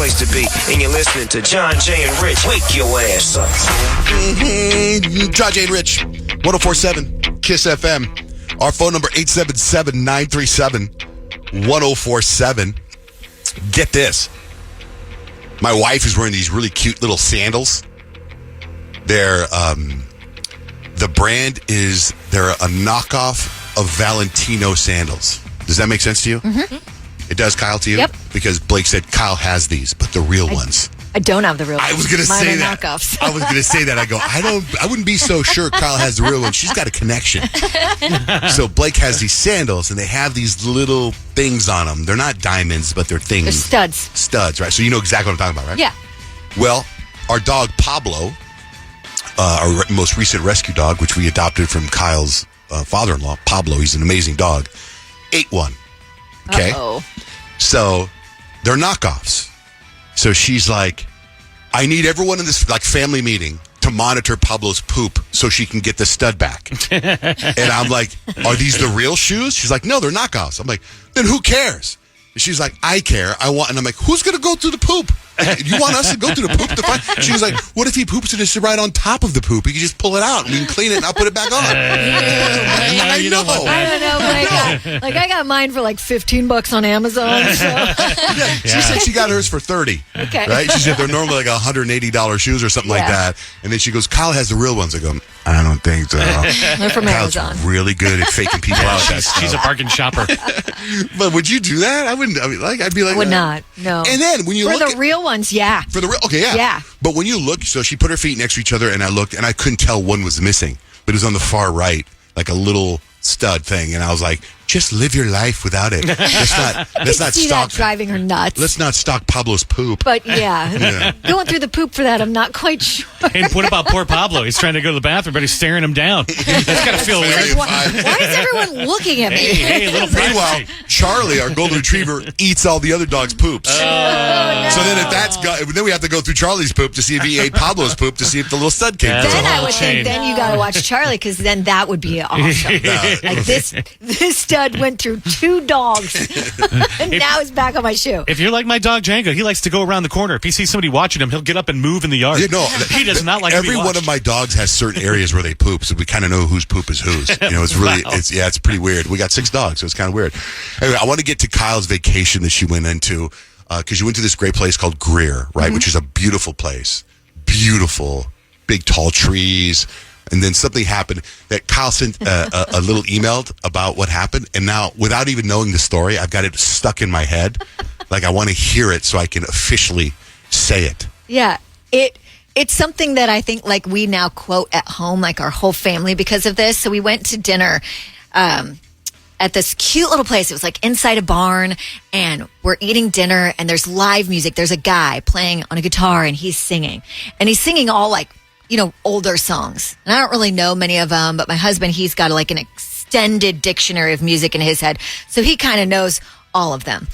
place to be. And you're listening to John Jay and Rich. Wake your ass up. John Jay and Rich, 104.7 KISS FM. Our phone number, 877-937-1047. Get this. My wife is wearing these really cute little sandals. They're, the brand is, they're a knockoff of Valentino sandals. Does that make sense to you? Mm-hmm. It does, Kyle, to you? Yep. Because Blake said Kyle has these, but the real ones. I don't have the real ones. I was going to say that. Knockoffs. I was going to say that. I go, I wouldn't be so sure Kyle has the real one. She's got a connection. So Blake has these sandals, and they have these little things on them. They're not diamonds, but they're things. They're studs. Studs, right? So you know exactly what I'm talking about, right? Yeah. Well, our dog, Pablo, our most recent rescue dog, which we adopted from Kyle's father-in-law, Pablo, he's an amazing dog, ate one. Okay? Uh-oh. So they're knockoffs. So she's like, I need everyone in this family meeting to monitor Pablo's poop so she can get the stud back. And I'm like, are these the real shoes? She's like, no, they're knockoffs. I'm like, then who cares? And she's like, I care. And I'm like, who's going to go through the poop? You want us to go through the poop to find? She was like, what if he poops and it's right on top of the poop? He can just pull it out and we can clean it and I'll put it back on. I know. I don't know, but I got mine for like $15 on Amazon. So. She said she got hers for $30. Okay. Right? She said they're normally like $180 shoes or something like that. And then she goes, Kyle has the real ones. I go, I don't think so. They're from Kyle's Amazon. really good at faking people out. She's a bargain shopper. But would you do that? I wouldn't. I'd be like, I would not. No. And then when you for look the real ones, yeah. For the real, okay, yeah. Yeah. But when you look, so she put her feet next to each other, and I looked, and I couldn't tell one was missing, but it was on the far right, like a little stud thing, and I was like, just live your life without it. Let's not see stalk. that driving her nuts. Let's not stalk Pablo's poop. But yeah, going through the poop for that, I'm not quite sure. And what about poor Pablo? He's trying to go to the bathroom, but he's staring him down. That's got to feel weird. Why is everyone looking at me? Hey, little Meanwhile, privacy. Charlie, our golden retriever, eats all the other dogs' poops. No. So then then we have to go through Charlie's poop to see if he ate Pablo's poop to see if the little stud came Then through. I would think then you got to watch Charlie because then that would be awesome. Like this stud went through 2 dogs and now he's back on my shoe. If you're like my dog Django, he likes to go around the corner. If he sees somebody watching him, he'll get up and move in the yard. Yeah, no, he does not like to be every one watched. of my dogs has certain areas where they poop, so we kind of know whose poop is whose. You know, it's really, Wow. it's pretty weird. We got 6 dogs, so it's kind of weird. Anyway, I want to get to Kyle's vacation that she went into, because you went to this great place called Greer, right, which is a beautiful place. Beautiful, big tall trees. And then something happened that Kyle sent a little email about what happened. And now, without even knowing the story, I've got it stuck in my head. Like, I want to hear it so I can officially say it. Yeah, it's something that I think like we now quote at home, like our whole family because of this. So we went to dinner at this cute little place. It was like inside a barn and we're eating dinner and there's live music. There's a guy playing on a guitar and he's singing. And he's singing all like, you know, older songs. And I don't really know many of them, but my husband, he's got like an extended dictionary of music in his head. So he kind of knows all of them.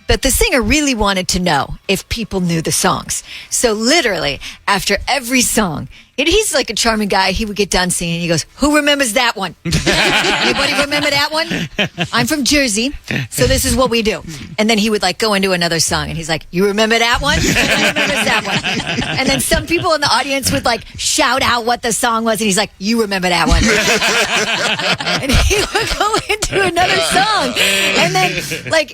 But the singer really wanted to know if people knew the songs. So literally, after every song, and he's like a charming guy, he would get done singing. He goes, who remembers that one? Anybody remember that one? I'm from Jersey, so this is what we do. And then he would like go into another song, and he's like, you remember that one? Who remembers that one? And then some people in the audience would like shout out what the song was, and he's like, you remember that one? And he would go into another song. And then like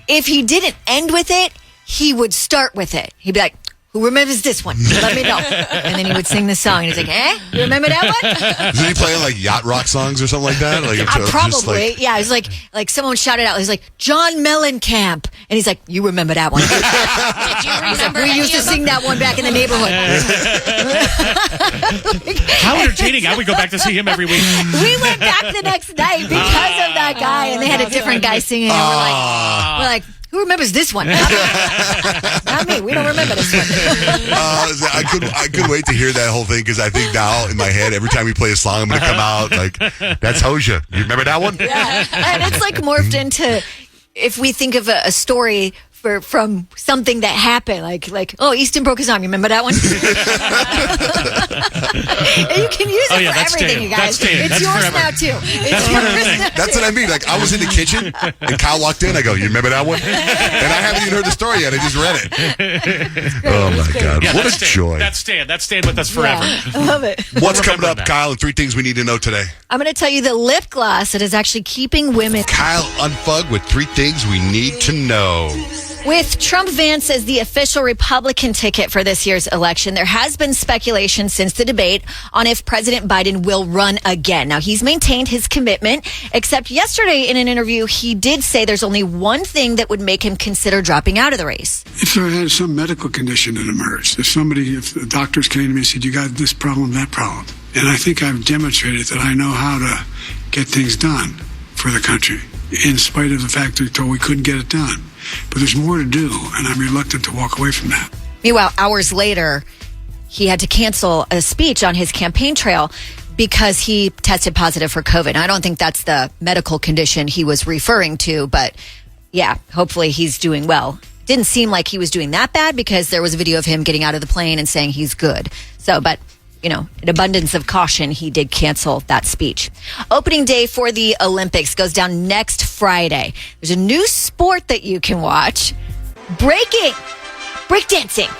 if he didn't end with it, he would start with it. He'd be like, who remembers this one? Let me know. And then he would sing the song. And he's like, you remember that one? Is he playing like yacht rock songs or something like that? Like probably. Yeah, it was like someone shouted out. He's like, John Mellencamp. And he's like, you remember that one? Did you remember? We used to sing that one back in the neighborhood. How entertaining. I would go back to see him every week. We went back the next night because of that guy. And they had a different guy singing. And we're like, who remembers this one? Not me. We don't remember this one. I couldn't wait to hear that whole thing because I think now in my head, every time we play a song, I'm going to come out like, that's Hoja. You remember that one? Yeah. And it's like morphed into, if we think of a story transfer from something that happened, like Easton broke his arm. You remember that one? And you can use it for everything, you guys. It's yours now too. It's yours now. That's what I mean. Like, I was in the kitchen and Kyle walked in. I go, "You remember that one?" And I haven't even heard the story yet. I just read it. Oh my God! Yeah, What a joy! That's staying with us forever. Yeah, I love it. What's coming up, that. Kyle? And 3 things we need to know today. I'm going to tell you the lip gloss that is actually keeping women. Kyle Unfug with 3 things we need to know. With Trump Vance as the official Republican ticket for this year's election, there has been speculation since the debate on if President Biden will run again. Now, he's maintained his commitment, except yesterday in an interview, he did say there's only one thing that would make him consider dropping out of the race. If there had some medical condition that emerged, if the doctors came to me and said, "You got this problem, that problem," and I think I've demonstrated that I know how to get things done for the country, in spite of the fact that we couldn't get it done. But there's more to do, and I'm reluctant to walk away from that. Meanwhile, hours later, he had to cancel a speech on his campaign trail because he tested positive for COVID. I don't think that's the medical condition he was referring to, but yeah, hopefully he's doing well. Didn't seem like he was doing that bad because there was a video of him getting out of the plane and saying he's good. So, but you know, an abundance of caution, he did cancel that speech. Opening day for the Olympics goes down next Friday. There's a new sport that you can watch. Breakdancing.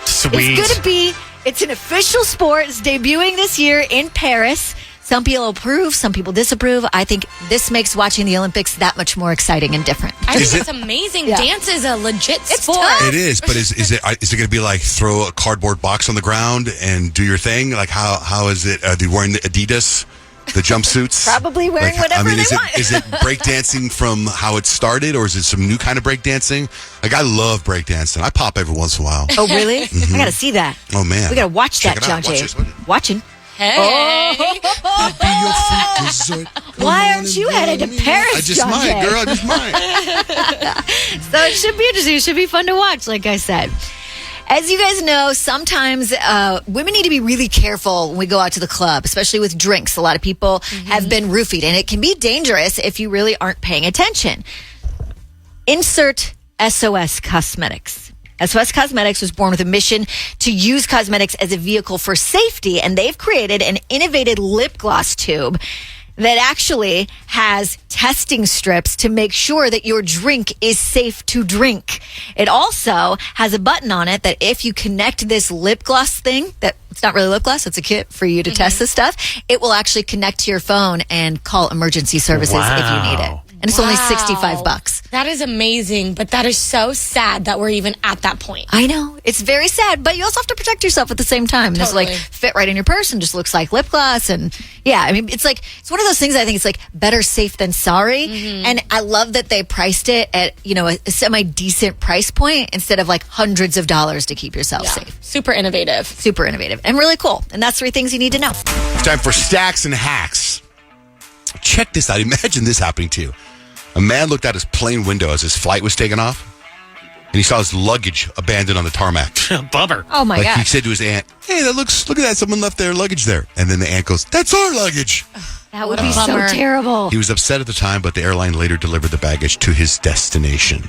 Sweet. It's an official sport. It's debuting this year in Paris. Some people approve, some people disapprove. I think this makes watching the Olympics that much more exciting and different. I think it's amazing. Yeah. Dance is a legit sport. tough. It is, but is it going to be like throw a cardboard box on the ground and do your thing? Like how is it? Are they wearing the Adidas, the jumpsuits? Probably wearing whatever they want. Is it breakdancing from how it started, or is it some new kind of breakdancing? Like, I love breakdancing. I pop every once in a while. Oh, really? I got to see that. Oh man, We got to watch Check that, it out. John Watch Jay. this. Watching. Hey. Why aren't you headed to Paris, I just John might, Jay? girl. I just might. So it should be interesting. It should be fun to watch, like I said. As you guys know, sometimes women need to be really careful when we go out to the club, especially with drinks. A lot of people have been roofied, and it can be dangerous if you really aren't paying attention. Insert SOS Cosmetics. SOS Cosmetics was born with a mission to use cosmetics as a vehicle for safety, and they've created an innovative lip gloss tube that actually has testing strips to make sure that your drink is safe to drink. It also has a button on it that if you connect this lip gloss thing, that it's not really lip gloss, it's a kit for you to test this stuff, it will actually connect to your phone and call emergency services if you need it. And it's only $65. That is amazing, but that is so sad that we're even at that point. I know. It's very sad, but you also have to protect yourself at the same time. And Totally. It's like fit right in your purse and just looks like lip gloss. And yeah, I mean, it's one of those things I think it's like better safe than sorry. And I love that they priced it at, a semi-decent price point instead of like hundreds of dollars to keep yourself safe. Super innovative. Super innovative and really cool. And that's 3 things you need to know. Time for Stacks and Hacks. Check this out. Imagine this happening to you. A man looked out his plane window as his flight was taking off, and he saw his luggage abandoned on the tarmac. Bummer. Oh my He gosh. said to his aunt, "Hey, look at that. Someone left their luggage there." And then the aunt goes, "That's our luggage." That would be bummer. so terrible. He was upset at the time, but the airline later delivered the baggage to his destination.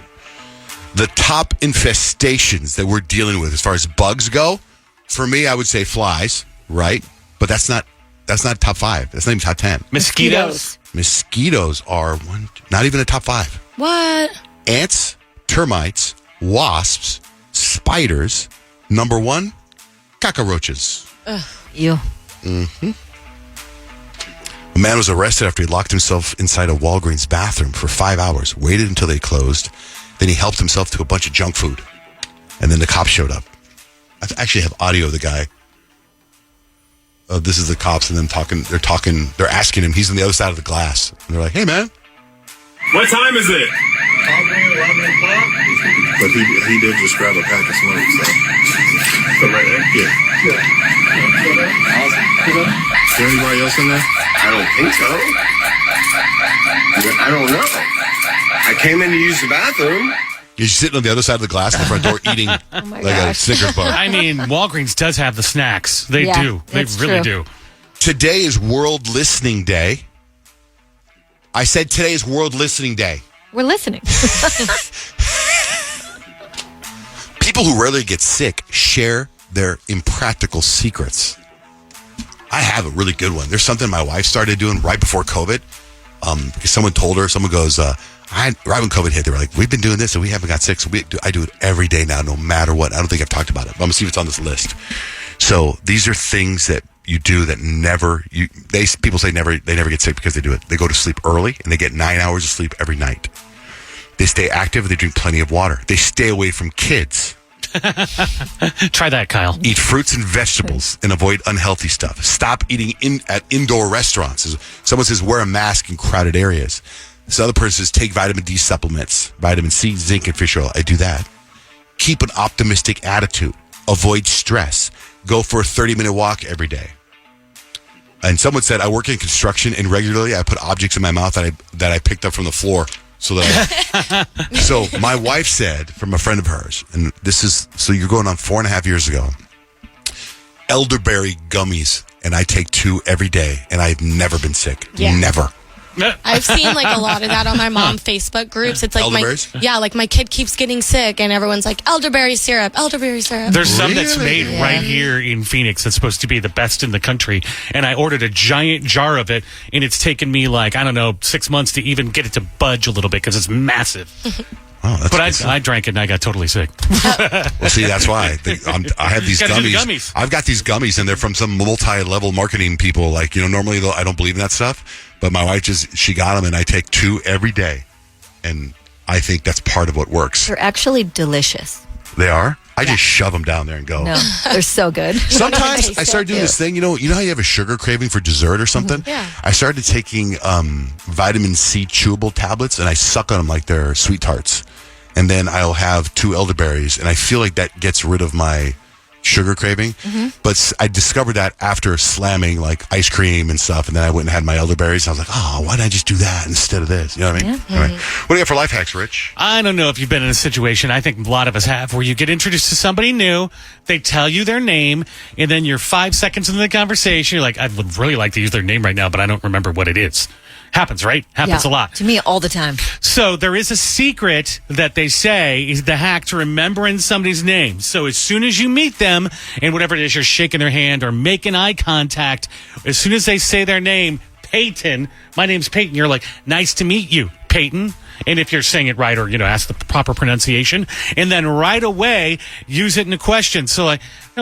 The top infestations that we're dealing with as far as bugs go, for me, I would say flies, right? But that's not top 5. That's not even top 10. Mosquitoes. Mosquitoes are not even a top 5. What? Ants, termites, wasps, spiders. Number 1, cockroaches. You. A man was arrested after he locked himself inside a Walgreens bathroom for 5 hours, waited until they closed, then he helped himself to a bunch of junk food. And then the cops showed up. I actually have audio of the guy. This is the cops and them talking. They're asking him. He's on the other side of the glass. And they're like, "Hey, man." What time is it? But he did just grab a pack of smoke, so. Right there? Yeah. Is there anybody else in there? I don't think so. I don't know. I came in to use the bathroom. He's sitting on the other side of the glass in the front door eating like a Snickers bar. I mean, Walgreens does have the snacks. They Yeah, do. They it's really true. do. Today is World Listening Day. I said today is World Listening Day. We're listening. People who rarely get sick share their impractical secrets. I have a really good one. There's something my wife started doing right before COVID. Because someone told her, someone goes, right when COVID hit, they were like, we've been doing this and we haven't got sick. So I do it every day now, no matter what. I don't think I've talked about it, but I'm going to see if it's on this list. So these are things that you do that people say they never get sick because they do it. They go to sleep early and they get 9 hours of sleep every night. They stay active. They drink plenty of water. They stay away from kids. Try that, Kyle. Eat fruits and vegetables and avoid unhealthy stuff. Stop eating at indoor restaurants. Someone says wear a mask in crowded areas. This other person says take vitamin D supplements, vitamin C, zinc, and fish oil. I do that. Keep an optimistic attitude. Avoid stress. Go for a 30-minute walk every day. And someone said I work in construction and regularly I put objects in my mouth that I picked up from the floor. So my wife said from a friend of hers, and so you're going on 4.5 years ago, elderberry gummies, and I take 2 every day, and I've never been sick. Yeah. Never. I've seen like a lot of that on my mom Facebook groups. It's like elderberries? like my kid keeps getting sick and everyone's like elderberry syrup. There's some that's made right here in Phoenix that's supposed to be the best in the country. And I ordered a giant jar of it and it's taken me 6 months to even get it to budge a little bit because it's massive. Oh, that's but I drank it and I got totally sick. Well, see, that's why I have these Gotta do the gummies. gummies. I've got these gummies, and they're from some multi-level marketing people. Normally I don't believe in that stuff, but my wife she got them, and I take 2 every day, and I think that's part of what works. They're actually delicious. They are. I just shove them down there and go. No, they're so good. Sometimes I started doing this thing. You know how you have a sugar craving for dessert or something? Yeah. I started taking vitamin C chewable tablets, and I suck on them like they're sweet tarts. And then I'll have 2 elderberries, and I feel like that gets rid of my sugar craving. Mm-hmm. But I discovered that after slamming ice cream and stuff, and then I went and had my elderberries. And I was like, oh, why didn't I just do that instead of this? You know what I mean? Yeah. Anyway, what do you got for life hacks, Rich? I don't know if you've been in a situation, I think a lot of us have, where you get introduced to somebody new, they tell you their name, and then you're 5 seconds into the conversation, you're like, I would really like to use their name right now, but I don't remember what it is. Happens, right? Happens a lot. To me, all the time. So there is a secret that they say is the hack to remembering somebody's name. So as soon as you meet them, and whatever it is, you're shaking their hand or making eye contact, as soon as they say their name, Peyton, my name's Peyton, you're like, nice to meet you, Peyton. And if you're saying it right or, ask the proper pronunciation. And then right away, use it in a question. So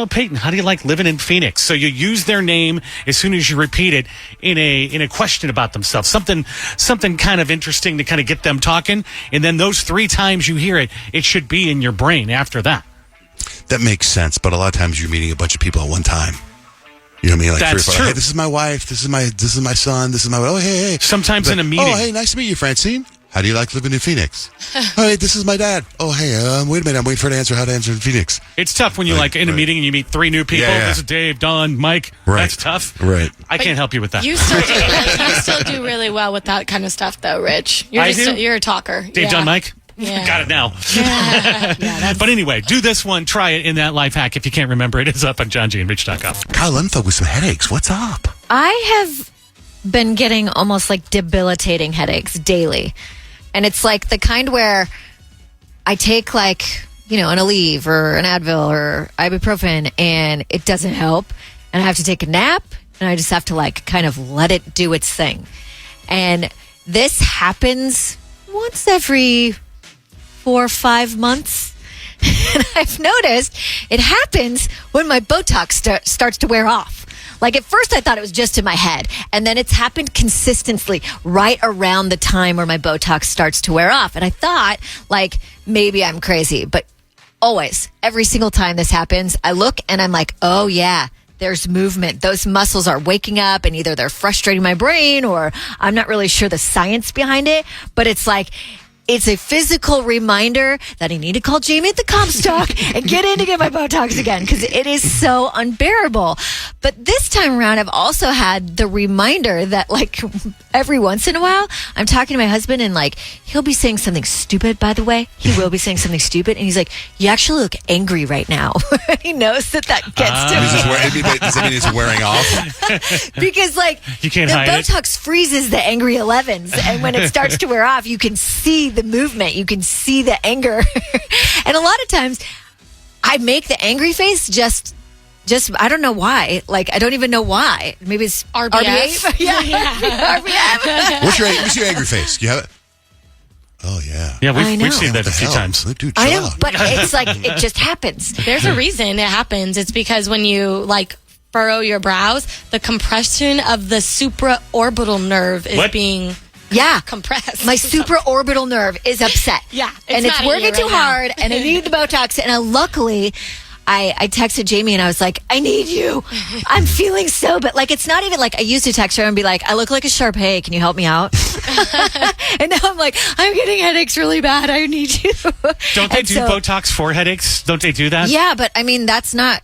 Peyton, how do you like living in Phoenix? So you use their name as soon as you repeat it in a question about themselves. Something kind of interesting to kind of get them talking. And then those 3 times you hear it, it should be in your brain after that. That makes sense, but a lot of times you're meeting a bunch of people at one time. You know what I mean? That's 3 or 4. true. Hey, this is my wife. This is my son. This is my. Oh, hey. Sometimes in a meeting. Oh, hey, nice to meet you, Francine. How do you like living in Phoenix? Oh, hey, this is my dad. Oh, hey, wait a minute. I'm waiting for her to answer how to answer in Phoenix. It's tough when you're in a meeting and you meet 3 new people. Yeah. This is Dave, Don, Mike. Right. That's tough. Right. I can't help you with that. You still do really well with that kind of stuff though, Rich. You're a talker. Dave, Don, Mike? Yeah. Got it now. Yeah, but anyway, do this one. Try it in that life hack. If you can't remember, it is up on johnjandrich.com. Kyle Lenfeld with some headaches. What's up? I have been getting almost debilitating headaches daily. And it's the kind where I take an Aleve or an Advil or ibuprofen and it doesn't help. And I have to take a nap and I just have to kind of let it do its thing. And this happens once every 4 or 5 months. And I've noticed it happens when my Botox starts to wear off. At first I thought it was just in my head, and then it's happened consistently right around the time where my Botox starts to wear off. And I thought, maybe I'm crazy, but always, every single time this happens, I look and I'm like, oh yeah, there's movement. Those muscles are waking up and either they're frustrating my brain or I'm not really sure the science behind it, but it's it's a physical reminder that I need to call Jamie at the Comstock and get in to get my Botox again because it is so unbearable. But this time around, I've also had the reminder that every once in a while, I'm talking to my husband and he'll be saying something stupid, by the way. He will be saying something stupid. And he's like, you actually look angry right now. He knows that gets to me. Does that mean it's wearing off? Because you can't the hide Botox freezes the angry 11s. And when it starts to wear off, you can see the movement. You can see the anger. And a lot of times I make the angry face just I don't know why. Like, I don't even know why. Maybe it's RBF. Yeah. RBF. What's your angry face? Do you have it? Oh, yeah. Yeah, I know. we've seen that a few times. Dude, I chill know, out. but it's like, it just happens. There's a reason it happens. It's because when you like furrow your brows, the compression of the supraorbital nerve is being compressed. My supraorbital nerve is upset. Yeah, and it's working too hard, and I need the Botox. And luckily, I texted Jamie and I was like, I need you. I'm feeling so bad. Like, it's not even like I used to text her and be like, I look like a Shar Pei. Can you help me out? And now I'm like, I'm getting headaches really bad. I need you. Don't they do Botox for headaches? Don't they do that? Yeah, but I mean, that's not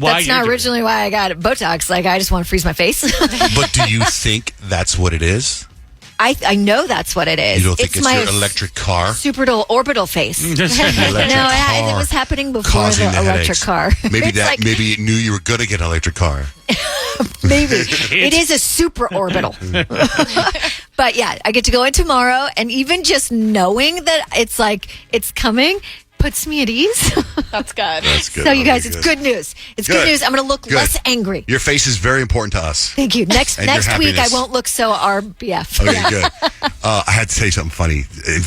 originally why I got Botox. Like, I just want to freeze my face. But do you think that's what it is? I know that's what it is. You don't think it's your electric car? Supraorbital face. No, it was happening before the electric car. Maybe maybe it knew you were going to get an electric car. Maybe. It is a supraorbital. But yeah, I get to go in tomorrow, and even just knowing that it's coming puts me at ease. That's good. That's good. So you guys, it's good news. It's good news. I'm going to look less angry. Your face is very important to us. Thank you. Next week, I won't look so RBF. Okay, good. I had to say something funny,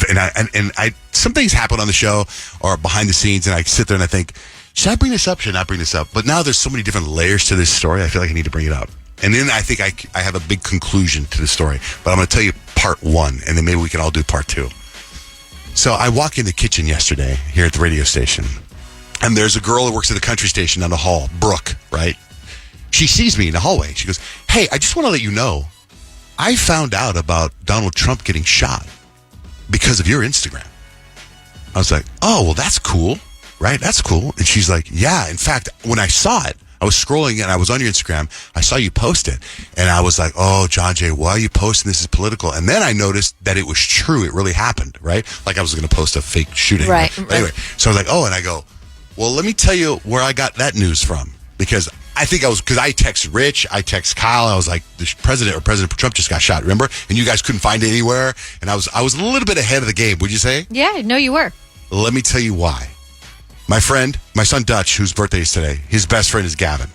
and I some things happen on the show or behind the scenes, and I sit there and I think, should I bring this up? Should I not bring this up? But now there's so many different layers to this story. I feel like I need to bring it up. And then I think I have a big conclusion to the story. But I'm going to tell you part one, and then maybe we can all do part two. So I walk in the kitchen yesterday here at the radio station, and there's a girl who works at the country station down the hall, Brooke, right? She sees me in the hallway. She goes, hey, I just want to let you know, I found out about Donald Trump getting shot because of your Instagram. I was like, oh, well, that's cool, right? That's cool. And she's like, yeah. In fact, when I saw it, I was scrolling and I was on your Instagram. I saw you post it. And I was like, oh, John Jay, why are you posting this? Is political. And then I noticed that it was true. It really happened, right? Like I was going to post a fake shooting. Right. But anyway, so I was like, oh, and I go, well, let me tell you where I got that news from. Because I texted Rich, I texted Kyle. I was like, President Trump just got shot, remember? And you guys couldn't find it anywhere. And I was a little bit ahead of the game, would you say? Yeah, no, you were. Let me tell you why. My son Dutch, whose birthday is today, his best friend is Gavin.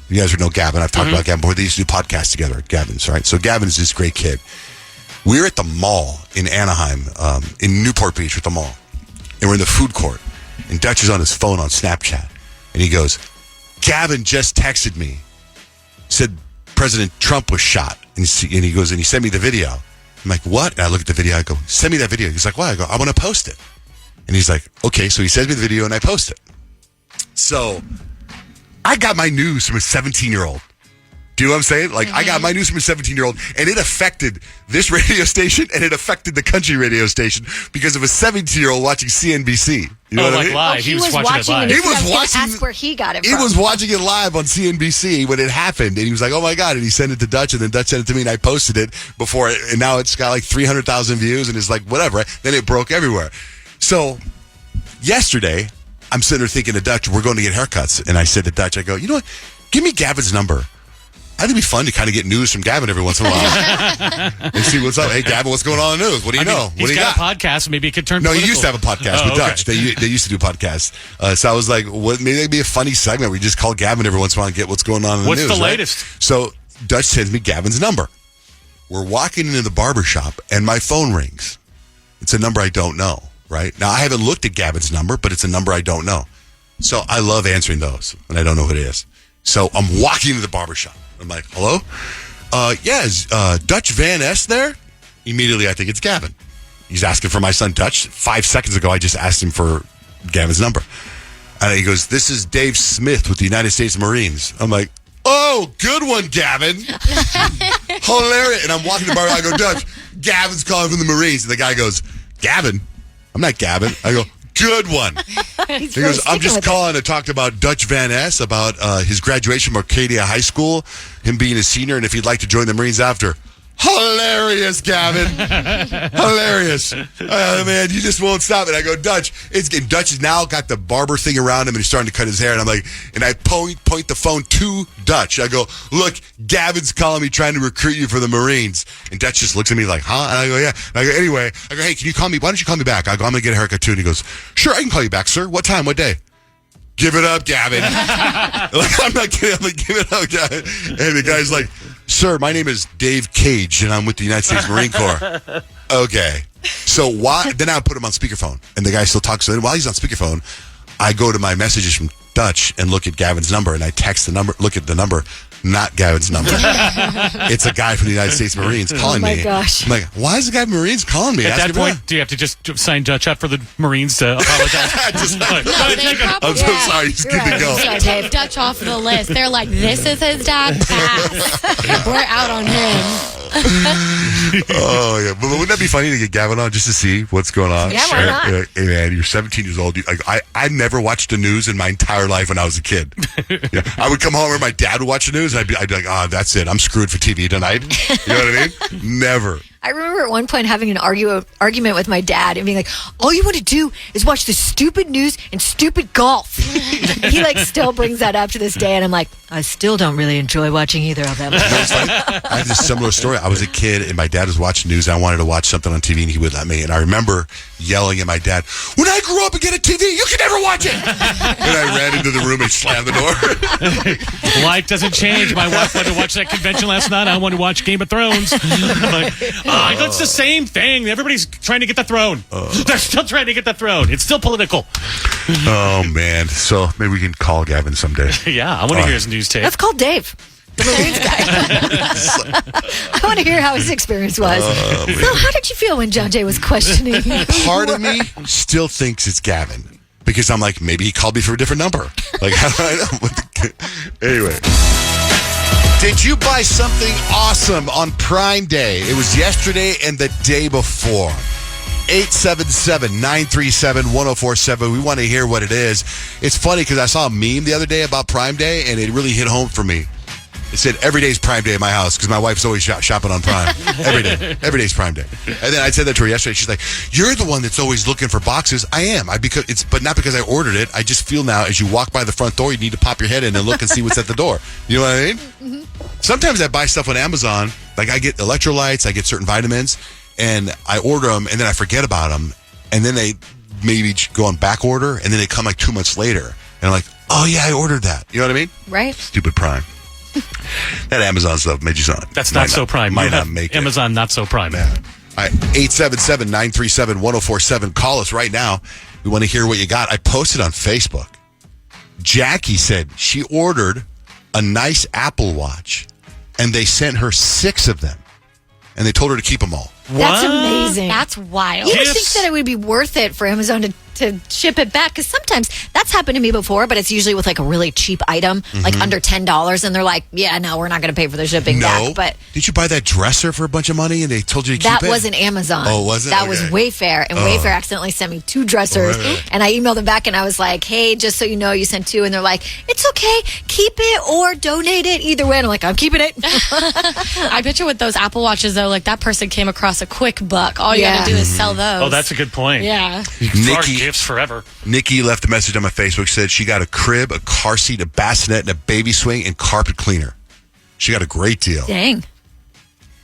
You guys would know Gavin. I've talked about Gavin before. They used to do podcasts together at Gavin's, right? So Gavin is this great kid. We're at the mall in Anaheim, in Newport Beach at the mall. And we're in the food court. And Dutch is on his phone on Snapchat. And he goes, Gavin just texted me. Said President Trump was shot. And he goes, and he sent me the video. I'm like, what? And I look at the video. I go, send me that video. He's like, why? I go, I want to post it. And he's like, okay. So he sends me the video and I post it. So I got my news from a 17-year-old. Do you know what I'm saying? Like, I got my news from a 17-year-old, and it affected this radio station, and it affected the country radio station because of a 17-year-old watching CNBC. You know what I mean? Live. He was watching it live. He was watching. Ask where he got it from. He was watching it live on CNBC when it happened, and he was like, "Oh my god!" And he sent it to Dutch, and then Dutch sent it to me, and I posted it before, and now it's got like 300,000 views, and it's like whatever. Right? Then it broke everywhere. So yesterday, I'm sitting there thinking to Dutch, we're going to get haircuts, and I said to Dutch, I go, you know what? Give me Gavin's number. I think it'd be fun to kind of get news from Gavin every once in a while and see what's up. Hey, Gavin, what's going on in the news? What do you know? What do you got? He's got a podcast. Maybe it could turn. No, political. he used to have a podcast with Dutch. They used to do podcasts. So I was like, maybe it'd be a funny segment where we just call Gavin every once in a while and get what's going on in the news. What's the right? latest? So Dutch sends me Gavin's number. We're walking into the barber shop and my phone rings. It's a number I don't know, right? Now, I haven't looked at Gavin's number, but it's a number I don't know. So I love answering those when I don't know who it is. So I'm walking into the barber shop. I'm like, hello? Is Dutch Van Ness there? Immediately, I think it's Gavin. He's asking for my son Dutch. 5 seconds ago, I just asked him for Gavin's number. And he goes, this is Dave Smith with the United States Marines. I'm like, oh, good one, Gavin. Hilarious. And I'm walking the bar. I go, Dutch, Gavin's calling from the Marines. And the guy goes, Gavin? I'm not Gavin. I go, good one. He goes, I'm just calling to talk about Dutch Van Ness, about his graduation from Arcadia High School, him being a senior, and if he'd like to join the Marines after. Hilarious, Gavin. Hilarious. Man, you just won't stop it. I go, Dutch. Dutch has now got the barber thing around him, and he's starting to cut his hair. And I'm like, and I point the phone to Dutch. I go, look, Gavin's calling me trying to recruit you for the Marines. And Dutch just looks at me like, huh? And I go, yeah. And I go, anyway. I go, hey, can you call me? Why don't you call me back? I go, I'm going to get a haircut too. And he goes, sure, I can call you back, sir. What time? What day? Give it up, Gavin. I'm not kidding. I'm like, give it up, Gavin. And the guy's like, sir, my name is Dave Cage, and I'm with the United States Marine Corps. Okay. So then I put him on speakerphone, and the guy still talks. So while he's on speakerphone, I go to my messages from Dutch and look at Gavin's number, and I text the number, look at the number, not Gavin's number. It's a guy from the United States Marines calling me. Oh, my gosh. I'm like, why is the guy from Marines calling me? At that point, do you have to just sign Dutch up for the Marines to apologize? I'm so sorry. Just keep it going. They take Dutch off the list. They're like, this is his dad. Pass. We're out on him. Oh, yeah. But wouldn't that be funny to get Gavin on just to see what's going on? Yeah, why not? Hey, man, you're 17 years old. I never watched the news in my entire life when I was a kid. Yeah. I would come home and my dad would watch the news, and I'd be like, oh, that's it. I'm screwed for TV tonight. You know what I mean? Never. I remember at one point having an argument with my dad and being like, all you want to do is watch the stupid news and stupid golf. He still brings that up to this day, and I'm like, I still don't really enjoy watching either of them. You know what's funny? I have this similar story. I was a kid, and my dad was watching news, and I wanted to watch something on TV, and he would let me. And I remember yelling at my dad, when I grow up and get a TV, you can never watch it. And I ran into the room and slammed the door. Life doesn't change. My wife wanted to watch that convention last night. I wanted to watch Game of Thrones. It's the same thing. Everybody's trying to get the throne. They're still trying to get the throne. It's still political. Oh, man. So maybe we can call Gavin someday. Yeah, I want to hear his news tape. Let's call Dave, the Marines guy. I want to hear how his experience was. So how did you feel when John Jay was questioning you? Part of me still thinks it's Gavin. Because I'm like, maybe he called me for a different number. Like, how do I know? Anyway. Did you buy something awesome on Prime Day? It was yesterday and the day before. 877-937-1047. We want to hear what it is. It's funny because I saw a meme the other day about Prime Day, and it really hit home for me. It said, every day's Prime Day at my house because my wife's always shopping on Prime. Every day. Every day's Prime Day. And then I said that to her yesterday. She's like, you're the one that's always looking for boxes. I am. But not because I ordered it. I just feel now as you walk by the front door, you need to pop your head in and look and see what's at the door. You know what I mean? Mm-hmm. Sometimes I buy stuff on Amazon. Like I get electrolytes, I get certain vitamins, and I order them, and then I forget about them. And then they maybe go on back order, and then they come like 2 months later. And I'm like, oh, yeah, I ordered that. You know what I mean? Right. Stupid Prime. That Amazon stuff made you sound. That's not so prime. Might not make Amazon it. Not so prime. Yeah. All right, 877-937-1047. Call us right now. We want to hear what you got. I posted on Facebook. Jackie said she ordered a nice Apple Watch, and they sent her 6 of them, and they told her to keep them all. What? That's amazing. That's wild. You would think that it would be worth it for Amazon to ship it back, because sometimes that's happened to me before, but it's usually with like a really cheap item, like under $10, and they're like, yeah, no, we're not going to pay for the shipping back. But did you buy that dresser for a bunch of money and they told you to keep it? That wasn't Amazon. Oh, was it? That was Wayfair, and Wayfair accidentally sent me 2 dressers, and I emailed them back, and I was like, hey, just so you know, you sent 2, and they're like, it's okay, keep it or donate it, either way. And I'm like, I'm keeping it. I picture with those Apple Watches, though, like that person came across a quick buck. All you got to do is sell those. Oh, that's a good point. Yeah. Nikki, gifts forever. Nikki left a message on my Facebook, said she got a crib, a car seat, a bassinet, and a baby swing, and carpet cleaner. She got a great deal. Dang.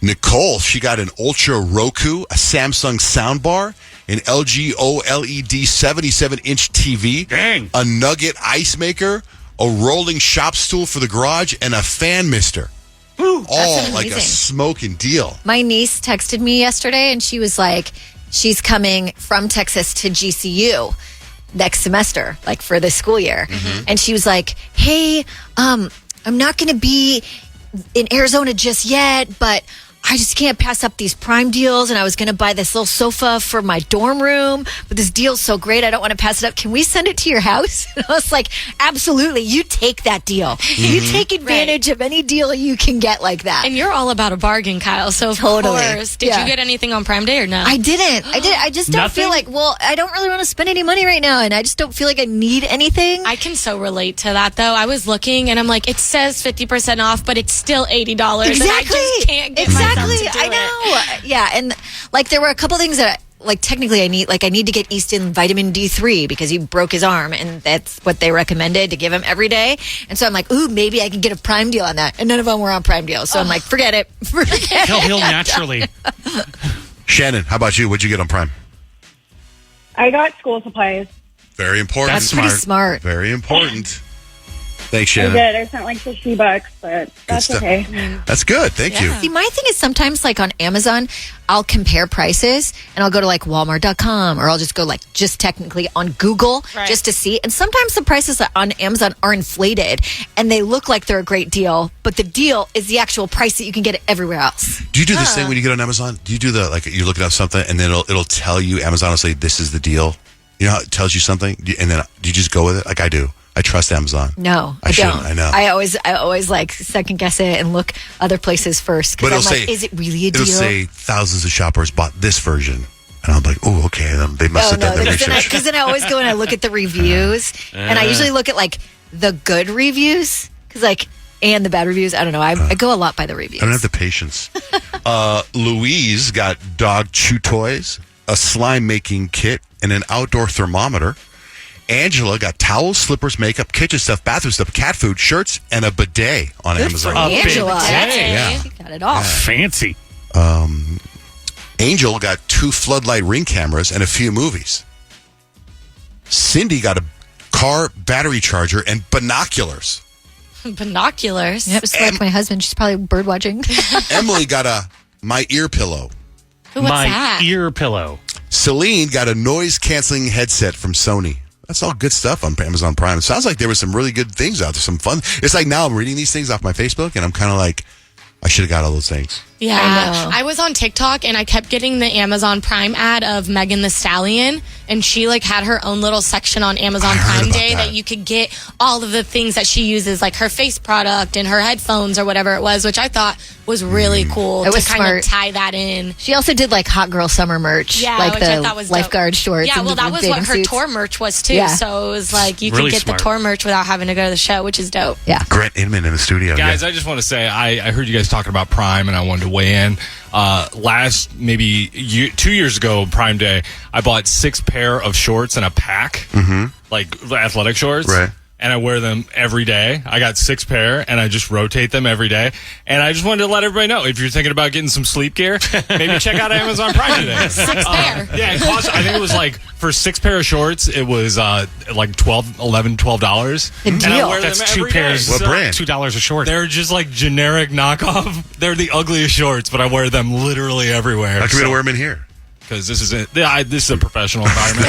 Nicole, she got an Ultra Roku, a Samsung soundbar, an LG OLED 77-inch TV, Dang. A Nugget ice maker, a rolling shop stool for the garage, and a fan mister. Ooh, all like a smoking deal. My niece texted me yesterday, and she was like, she's coming from Texas to GCU next semester, like for the school year. And she was like, hey, I'm not going to be in Arizona just yet, but I just can't pass up these Prime deals, and I was going to buy this little sofa for my dorm room, but this deal's so great, I don't want to pass it up. Can we send it to your house? And I was like, absolutely. You take that deal. You take advantage of any deal you can get like that. And you're all about a bargain, Kyle. So, of course. Did you get anything on Prime Day or no? I didn't. I just don't feel like, I don't really want to spend any money right now, and I just don't feel like I need anything. I can so relate to that, though. I was looking, and I'm like, it says 50% off, but it's still $80. Exactly. And I just can't get myself to do I know. Yeah, and like there were a couple things that like technically I need to get Easton vitamin D3 because he broke his arm, and that's what they recommended to give him every day. And so I'm like, ooh, maybe I can get a Prime deal on that. And none of them were on Prime deal. So I'm like, forget it. He'll heal naturally. Shannon, how about you? What'd you get on Prime? I got school supplies. Very important. That's Pretty smart. Very important. Thanks, I Shannon. did. I spent like $50, but that's stuff. okay. That's good. Thank you. See, my thing is sometimes like on Amazon, I'll compare prices and I'll go to like Walmart.com or I'll just go like just technically on Google just to see. And sometimes the prices on Amazon are inflated and they look like they're a great deal, but the deal is the actual price that you can get it everywhere else. Do you do this thing when you get on Amazon? Do you do the, like, you're looking up something and then it'll tell you, Amazon will say, this is the deal? You know how it tells you something? And then do you just go with it? Like I do. I trust Amazon. No, I shouldn't. don't. I know. I always like second guess it and look other places first. But Because it'll I'm like, say, is it really a deal? It'll say thousands of shoppers bought this version. And I'm like, oh, okay. They must have done their research. Because then I always go and I look at the reviews. And I usually look at like the good reviews. And the bad reviews. I don't know. I go a lot by the reviews. I don't have the patience. Louise got dog chew toys, a slime making kit, and an outdoor thermometer. Angela got towels, slippers, makeup, kitchen stuff, bathroom stuff, cat food, shirts, and a bidet on Amazon. Angela. Yeah. She got it all. Fancy. Angel got 2 floodlight ring cameras and a few movies. Cindy got a car battery charger and binoculars. Binoculars? Yep, it's like my husband. She's probably bird watching. Emily got a my ear pillow. What's My that? ear pillow. Celine got a noise-canceling headset from Sony. That's all good stuff on Amazon Prime. It sounds like there were some really good things out there, some fun. It's like now I'm reading these things off my Facebook, and I'm kind of like, I should have got all those things. Yeah, I was on TikTok and I kept getting the Amazon Prime ad of Megan Thee Stallion, and she like had her own little section on Amazon Prime Day that you could get all of the things that she uses, like her face product and her headphones or whatever it was, which I thought was really cool It was to kind smart. of tie that in. She also did like hot girl summer merch. Yeah, like which the I thought was dope. lifeguard shorts. Yeah, and well, the that was bathing what her suits. tour merch was too. Yeah. So it was like you Really could get smart. the tour merch without having to go to the show, which is dope. Yeah. Grant Inman in the studio. Guys, Yeah. I just want to say I heard you guys talking about Prime, and I wanted to weigh in. Last maybe 2 years ago, Prime Day, I bought 6 pair of shorts in a pack, like athletic shorts. Right. And I wear them every day. I got 6 pair, and I just rotate them every day. And I just wanted to let everybody know, if you're thinking about getting some sleep gear, maybe check out Amazon Prime today. 6 pair. Yeah, it cost, I think it was like, for 6 pair of shorts, it was like $12. Good And I deal. wear That's them 2 every day. pairs. What brand? $2 a short. They're just like generic knockoff. They're the ugliest shorts, but I wear them literally everywhere. How come you don't wear them in here? Because this is a professional environment.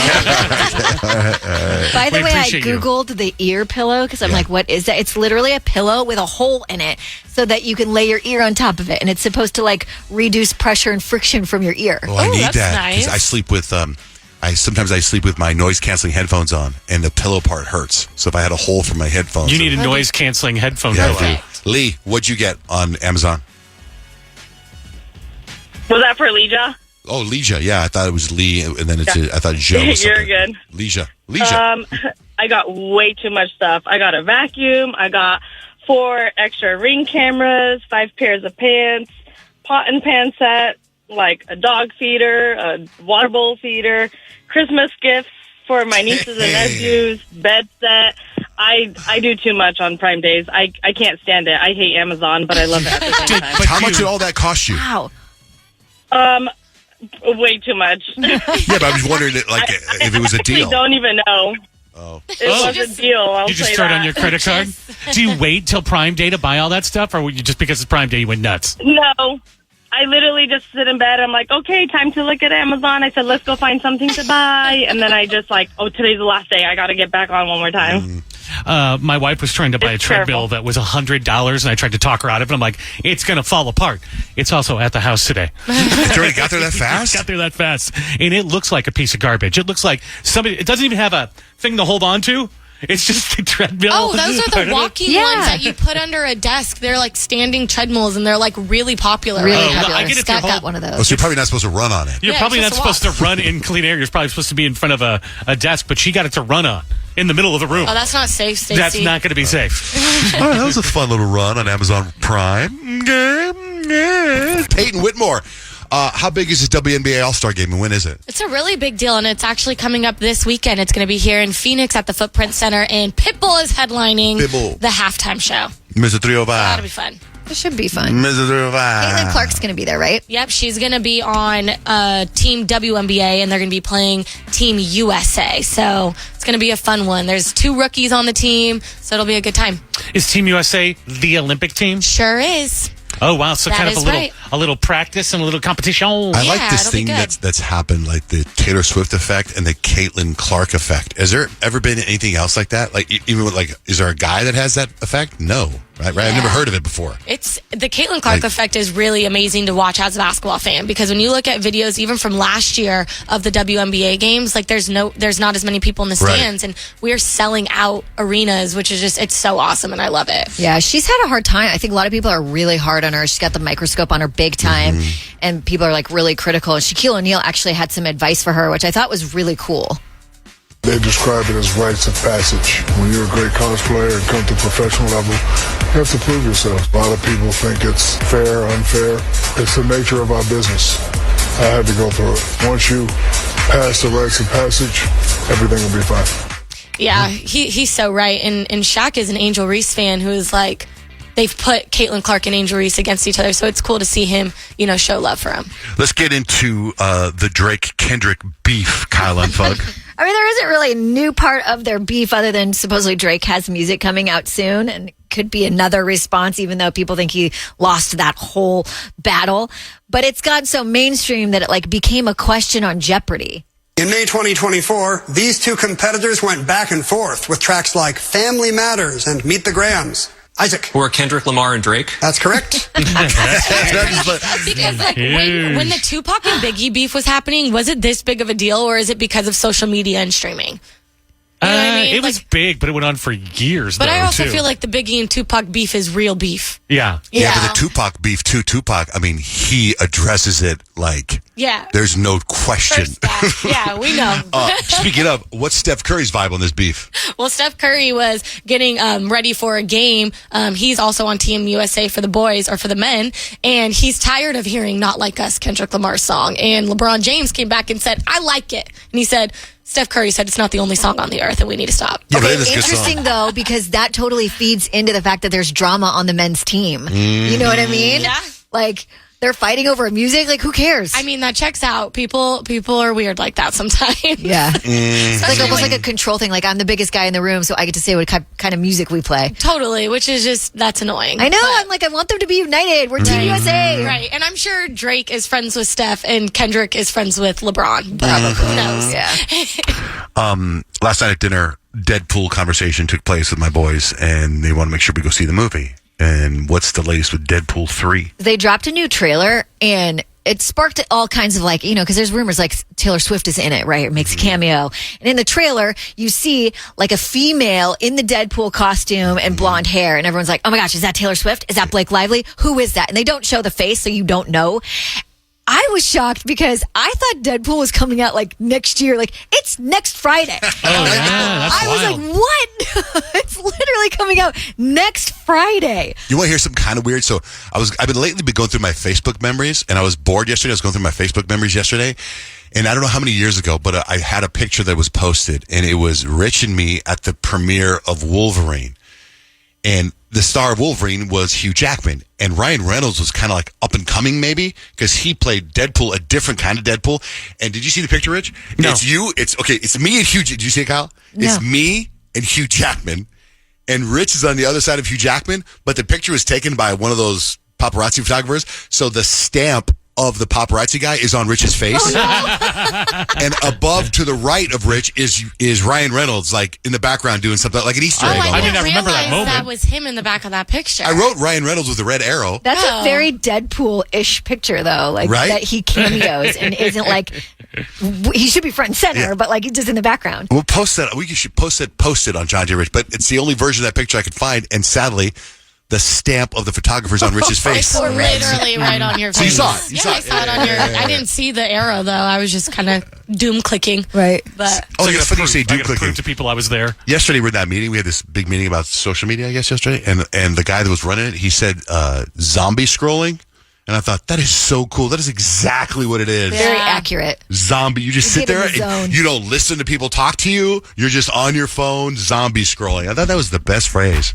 By the We way, I appreciate you. Googled the ear pillow because I'm like, what is that? It's literally a pillow with a hole in it so that you can lay your ear on top of it. And it's supposed to like reduce pressure and friction from your ear. Well, I Oh, need that's that because nice. I sleep with sometimes I sleep with my noise canceling headphones on, and the pillow part hurts. So if I had a hole for my headphones, You need a noise canceling headphone Yeah, I pillow. do. Lee, what'd you get on Amazon? Was that for Leja? Oh, Leisha. Yeah, I thought it was Lee, and then I thought Joe was You're something. good. Leisha. I got way too much stuff. I got a vacuum. I got 4 extra ring cameras, 5 pairs of pants, pot and pan set, like a dog feeder, a water bowl feeder, Christmas gifts for my nieces and nephews, bed set. I do too much on Prime Days. I can't stand it. I hate Amazon, but I love it at the same time. How much did all that cost you? Wow. Way too much. Yeah, but I was wondering, like, if it was a I deal. don't even know. Oh. It was a deal. I'll You just say throw it that. on your credit card? Do you wait till Prime Day to buy all that stuff, or would you just because it's Prime Day you went nuts? No. I literally just sit in bed. I'm like, okay, time to look at Amazon. I said, let's go find something to buy. And then I just like, oh, today's the last day. I got to get back on one more time. My wife was trying to buy a It's treadmill terrible. that was $100, and I tried to talk her out of it. I'm like, it's going to fall apart. It's also at the house today. It already got there that fast? Got there that fast. And it looks like a piece of garbage. It looks like somebody, it doesn't even have a thing to hold on to. It's just the treadmill. Oh, those are part the of it. walking Yeah. ones that you put under a desk. They're like standing treadmills, and they're like really popular. Really Oh, popular. I get it if Scott you're got hold- one of Oh, those. so you're probably not supposed to run on it. You're Yeah, probably it's not just supposed to run in clean air. You're probably supposed to be in front of a desk, but she got it to run on in the middle of the room. Oh, that's not safe, Stacey. That's not going to be safe. All right, that was a fun little run on Amazon Prime. Peyton Whitmore, how big is this WNBA All-Star Game, and when is it? It's a really big deal, and it's actually coming up this weekend. It's going to be here in Phoenix at the Footprint Center, and Pitbull is headlining Pitbull. the halftime show. Mr. 305. That'll be fun. It should be fun. Caitlin Caitlin Clark's going to be there, right? Yep, she's going to be on Team WNBA, and they're going to be playing Team USA. So it's going to be a fun one. There's 2 rookies on the team, so it'll be a good time. Is Team USA the Olympic team? Sure is. Oh, wow. So That kind of is right. a little practice and a little competition. I like this it'll be thing good. that's happened, like the Taylor Swift effect and the Caitlin Clark effect. Has there ever been anything else like that? Like, even with, like, is there a guy that has that effect? No, right? I've never heard of it before. It's the Caitlin Clark effect is really amazing to watch as a basketball fan, because when you look at videos even from last year of the WNBA games, like there's not as many people in the stands, and we're selling out arenas, which is it's so awesome, and I love it. Yeah, she's had a hard time. I think a lot of people are really hard on her. She's got the microscope on her big time, and people are like really critical. And Shaquille O'Neal actually had some advice for her, which I thought was really cool. They describe it as rites of passage. When you're a great college player and come to professional level, you have to prove yourself. A lot of people think it's fair, unfair. It's the nature of our business. I had to go through it. Once you pass the rites of passage, everything will be fine. Yeah, he's so right. And Shaq is an Angel Reese fan who is like, they've put Caitlin Clark and Angel Reese against each other, so it's cool to see him, show love for him. Let's get into the Drake-Kendrick beef, Kyle and Fug. I mean, there isn't really a new part of their beef other than supposedly Drake has music coming out soon, and it could be another response, even though people think he lost that whole battle. But it's gotten so mainstream that it became a question on Jeopardy. In May 2024, these 2 competitors went back and forth with tracks like Family Matters and Meet the Grahams. Isaac. Who are Kendrick Lamar and Drake? That's correct. Because when the Tupac and Biggie beef was happening, was it this big of a deal, or is it because of social media and streaming? You know what I mean? It was big, but it went on for years. But I also too. feel like the Biggie and Tupac beef is real beef. Yeah, but the Tupac beef too. Tupac, I mean, he addresses it like there's no question. Yeah, we know. Speaking of, what's Steph Curry's vibe on this beef? Well, Steph Curry was getting ready for a game. He's also on Team USA for the boys or for the men, and he's tired of hearing "Not Like Us" Kendrick Lamar's song. And LeBron James came back and said, "I like it," and he said, Steph Curry said it's not the only song on the earth and we need to stop. Yeah, okay, interesting though, because that totally feeds into the fact that there's drama on the men's team. You know what I mean? Yeah. They're fighting over music. Who cares? I mean, that checks out. People are weird like that sometimes. Yeah. It's almost like a control thing. I'm the biggest guy in the room, so I get to say what kind of music we play. Totally, which is that's annoying. I know. I want them to be united. We're Team USA. Right. And I'm sure Drake is friends with Steph and Kendrick is friends with LeBron. But who knows? Yeah. Last night at dinner, Deadpool conversation took place with my boys, and they want to make sure we go see the movie. And what's the latest with Deadpool 3? They dropped a new trailer, and it sparked all kinds of because there's rumors Taylor Swift is in it, right? It makes a cameo. And in the trailer, you see a female in the Deadpool costume and blonde hair. And everyone's like, oh my gosh, is that Taylor Swift? Is that Blake Lively? Who is that? And they don't show the face, so you don't know. I was shocked because I thought Deadpool was coming out next year. It's next Friday. Oh, yeah. That's was wild. like, what? It's literally coming out next Friday. You want to hear something kind of weird? So I've been going through my Facebook memories, and I was bored yesterday. I was going through my Facebook memories yesterday, and I don't know how many years ago, but I had a picture that was posted, and it was Rich and me at the premiere of Wolverine. And the star of Wolverine was Hugh Jackman. And Ryan Reynolds was kind of up and coming, maybe, because he played Deadpool, a different kind of Deadpool. And did you see the picture, Rich? No. It's you. It's me and Hugh. Did you see it, Kyle? No. It's me and Hugh Jackman. And Rich is on the other side of Hugh Jackman. But the picture was taken by one of those paparazzi photographers. So the stamp of the paparazzi guy is on Rich's face. Oh, no. And above to the right of Rich is Ryan Reynolds, in the background doing something like an Easter egg. I didn't didn't remember that realize moment. that was him in the back of that picture. I wrote Ryan Reynolds with a red arrow. That's a very Deadpool-ish picture, though. Right? That he cameos and isn't he should be front and center, but he's just in the background. We'll post that. We should post it on John J. Rich, but it's the only version of that picture I could find. And sadly, the stamp of the photographer's on Rich's face. It's literally right on your face. So you saw it. I saw it on your. I didn't see the arrow though. I was just kind of doom clicking. Right. But Oh, it's funny you say I dude gotta clicking. prove to people I was there. Yesterday, we're in that meeting. We had this big meeting about social media, I guess, yesterday. And the guy that was running it, he said zombie scrolling. And I thought, that is so cool. That is exactly what it is. Very accurate. Zombie. You just You sit get in there the zone. and you don't listen to people talk to you. You're just on your phone, zombie scrolling. I thought that was the best phrase.